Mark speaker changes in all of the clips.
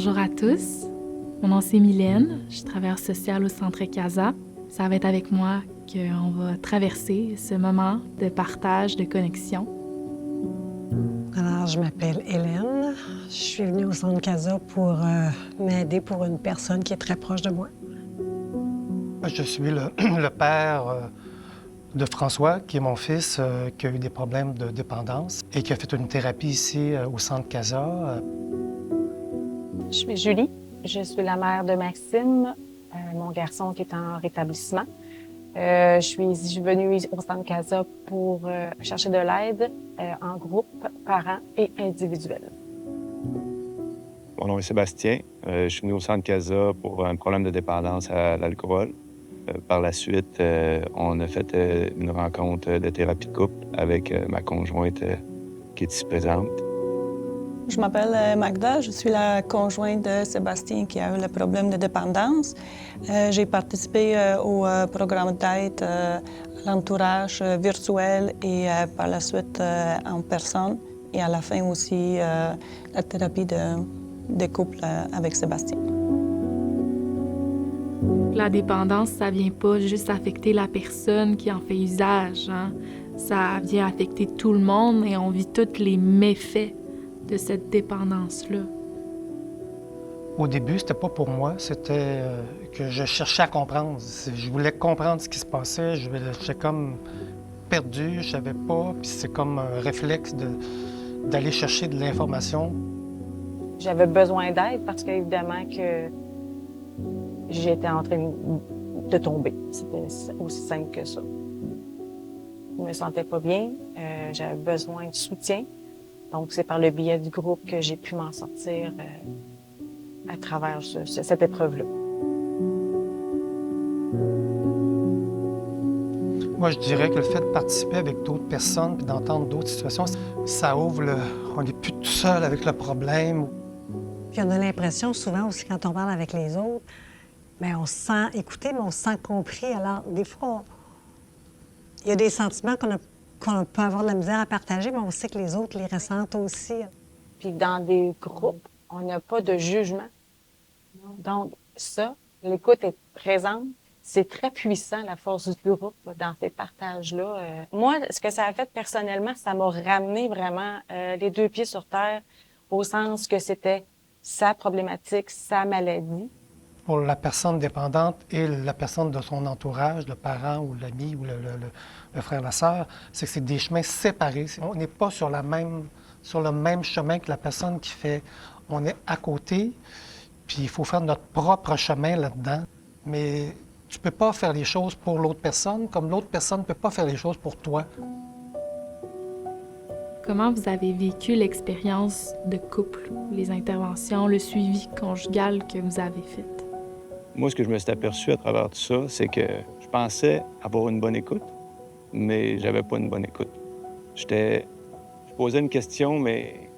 Speaker 1: Bonjour à tous, mon nom c'est Mylène, je suis travailleuse sociale au Centre Casa. Ça va être avec moi qu'on va traverser ce moment de partage, de connexion.
Speaker 2: Alors, je m'appelle Hélène. Je suis venue au Centre Casa pour m'aider pour une personne qui est très proche de moi.
Speaker 3: Je suis le père de François, qui est mon fils, qui a eu des problèmes de dépendance et qui a fait une thérapie ici au Centre Casa.
Speaker 4: Je suis Julie, je suis la mère de Maxime, mon garçon qui est en rétablissement. Je suis venue au Centre Casa pour chercher de l'aide en groupe, parents et individuel.
Speaker 5: Mon nom est Sébastien. Je suis venu au Centre Casa pour un problème de dépendance à l'alcool. Par la suite, on a fait une rencontre de thérapie de couple avec ma conjointe qui est ici présente.
Speaker 6: Je m'appelle Magda, je suis la conjointe de Sébastien qui a eu le problème de dépendance. J'ai participé au programme d'aide à l'entourage virtuel et par la suite en personne. Et à la fin aussi, la thérapie de couple avec Sébastien.
Speaker 1: La dépendance, ça vient pas juste affecter la personne qui en fait usage, hein? Ça vient affecter tout le monde et on vit tous les méfaits de cette dépendance-là.
Speaker 3: Au début, c'était pas pour moi, c'était que je cherchais à comprendre. Je voulais comprendre ce qui se passait, j'étais comme perdu, je savais pas, puis c'est comme un réflexe d'aller chercher de l'information.
Speaker 4: J'avais besoin d'aide parce qu'évidemment que j'étais en train de tomber. C'était aussi simple que ça. Je me sentais pas bien, j'avais besoin de soutien. Donc, c'est par le biais du groupe que j'ai pu m'en sortir à travers cette épreuve-là.
Speaker 3: Moi, je dirais que le fait de participer avec d'autres personnes et d'entendre d'autres situations, ça ouvre on n'est plus tout seul avec le problème.
Speaker 2: Puis on a l'impression souvent aussi quand on parle avec les autres, bien, on se sent écouté, mais on se sent compris. Alors, des fois, il y a des sentiments qu'on peut avoir de la misère à partager, mais on sait que les autres les ressentent aussi.
Speaker 4: Puis dans des groupes, on n'a pas de jugement. Donc ça, l'écoute est présente. C'est très puissant, la force du groupe, dans ces partages-là. Moi, ce que ça a fait personnellement, ça m'a ramené vraiment les deux pieds sur terre, au sens que c'était sa problématique, sa maladie.
Speaker 3: Pour la personne dépendante et la personne de son entourage, le parent ou l'ami ou le frère, la sœur, c'est que c'est des chemins séparés. On n'est pas sur le même chemin que la personne qui fait. On est à côté, puis il faut faire notre propre chemin là-dedans. Mais tu ne peux pas faire les choses pour l'autre personne, comme l'autre personne ne peut pas faire les choses pour toi.
Speaker 1: Comment vous avez vécu l'expérience de couple, les interventions, le suivi conjugal que vous avez fait?
Speaker 5: Moi, ce que je me suis aperçu à travers tout ça, c'est que je pensais avoir une bonne écoute, mais j'avais pas une bonne écoute. Je posais une question, mais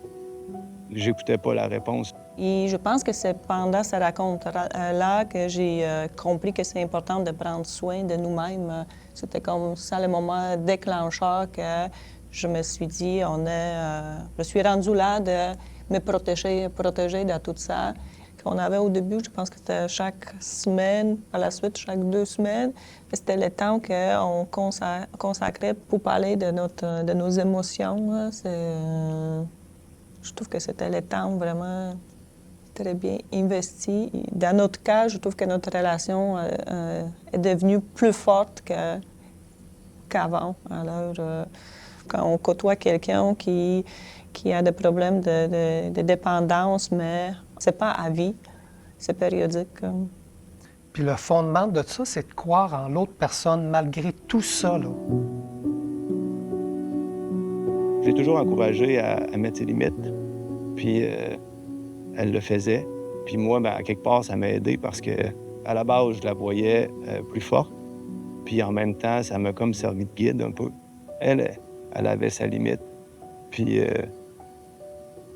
Speaker 5: j'écoutais pas la réponse.
Speaker 6: Et je pense que c'est pendant cette rencontre-là que j'ai compris que c'est important de prendre soin de nous-mêmes. C'était comme ça le moment déclencheur que je me suis dit, je suis rendue là de me protéger de tout ça. Qu'on avait au début, je pense que c'était chaque semaine, par la suite, chaque 2 semaines. C'était le temps qu'on consacrait pour parler de nos émotions. Je trouve que c'était le temps vraiment très bien investi. Dans notre cas, je trouve que notre relation est devenue plus forte qu'avant. Alors, quand on côtoie quelqu'un qui a des problèmes de dépendance, mais c'est pas à vie, c'est périodique.
Speaker 3: Puis le fondement de ça, c'est de croire en l'autre personne malgré tout ça, là.
Speaker 5: J'ai toujours encouragé à mettre ses limites, puis elle le faisait. Puis moi, à quelque part, ça m'a aidé parce que à la base, je la voyais plus forte, puis en même temps, ça m'a comme servi de guide un peu. Elle avait sa limite, puis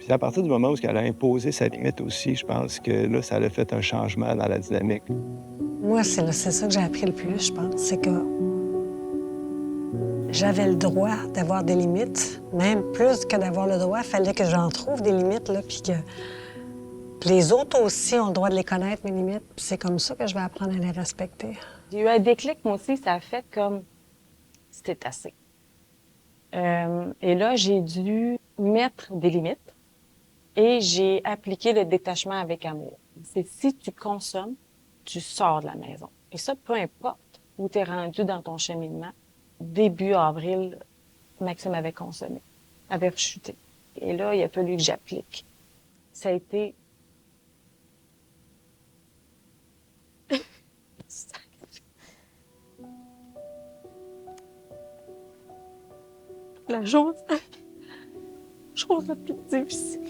Speaker 5: c'est à partir du moment où elle a imposé sa limite aussi, je pense que là, ça a fait un changement dans la dynamique.
Speaker 2: Moi, c'est ça que j'ai appris le plus, je pense. C'est que j'avais le droit d'avoir des limites. Même plus que d'avoir le droit, il fallait que j'en trouve des limites, là, puis que Puis les autres aussi ont le droit de les connaître, mes limites. Puis c'est comme ça que je vais apprendre à les respecter.
Speaker 4: J'ai eu un déclic, moi aussi, ça a fait comme c'était assez. Et là, j'ai dû mettre des limites et j'ai appliqué le détachement avec amour. C'est si tu consommes, tu sors de la maison. Et ça, peu importe où tu es rendu dans ton cheminement. Début avril, Maxime avait consommé, avait rechuté. Et là, il a fallu que j'applique. Ça a été... la chose la plus difficile.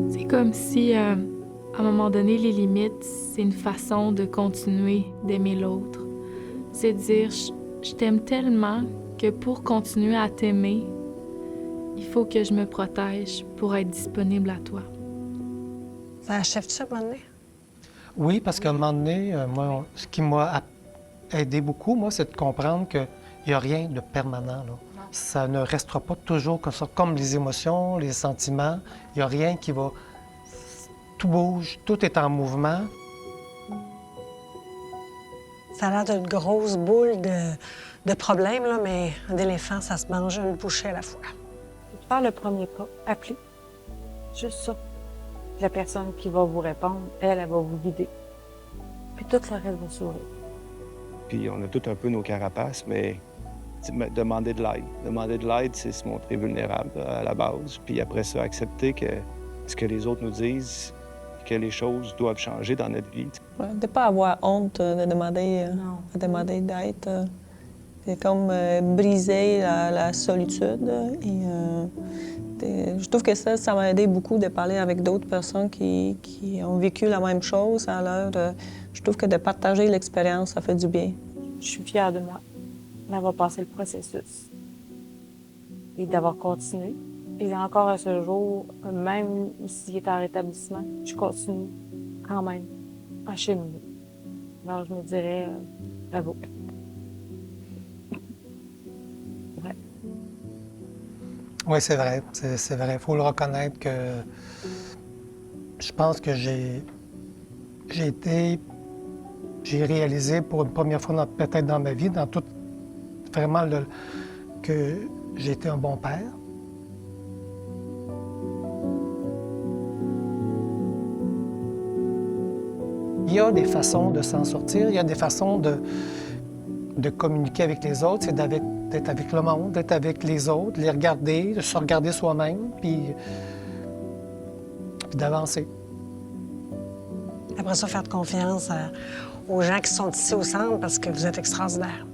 Speaker 1: C'est comme si, à un moment donné, les limites, c'est une façon de continuer d'aimer l'autre. C'est de dire, je t'aime tellement que pour continuer à t'aimer, il faut que je me protège pour être disponible à toi.
Speaker 2: Ça achève ça, à un moment donné?
Speaker 3: Oui, parce qu'à un moment donné, moi, ce qui m'a aidé beaucoup, moi, c'est de comprendre qu'il n'y a rien de permanent, là. Ça ne restera pas toujours comme ça, comme les émotions, les sentiments. Il n'y a rien qui va... Tout bouge, tout est en mouvement.
Speaker 2: Ça a l'air d'une grosse boule de problèmes, là, mais un éléphant, ça se mange une bouchée à la fois.
Speaker 4: Faire le premier pas, appeler. Juste ça. La personne qui va vous répondre, elle va vous guider. Puis tout le reste va sourire.
Speaker 5: Puis on a tout un peu nos carapaces, mais demander de l'aide. Demander de l'aide, c'est se montrer vulnérable à la base. Puis après ça, accepter que ce que les autres nous disent, que les choses doivent changer dans notre vie.
Speaker 6: Ouais, de ne pas avoir honte de demander,
Speaker 4: Non.
Speaker 6: de demander d'aide. C'est comme briser la solitude. Je trouve que ça m'a aidé beaucoup de parler avec d'autres personnes qui ont vécu la même chose. Alors, je trouve que de partager l'expérience, ça fait du bien.
Speaker 4: Je suis fière de moi d'avoir passé le processus et d'avoir continué. Et encore à ce jour, même s'il est en rétablissement, je continue quand même à cheminer. Alors, je me dirais bravo. Ouais.
Speaker 3: Oui, c'est vrai. C'est vrai. Il faut le reconnaître que je pense que j'ai réalisé pour une première fois peut-être dans ma vie, dans tout vraiment que j'ai été un bon père. Il y a des façons de s'en sortir, il y a des façons de communiquer avec les autres, c'est d'être avec le monde, d'être avec les autres, les regarder, de se regarder soi-même, puis d'avancer.
Speaker 2: Après ça, faire confiance aux gens qui sont ici au centre parce que vous êtes extraordinaires.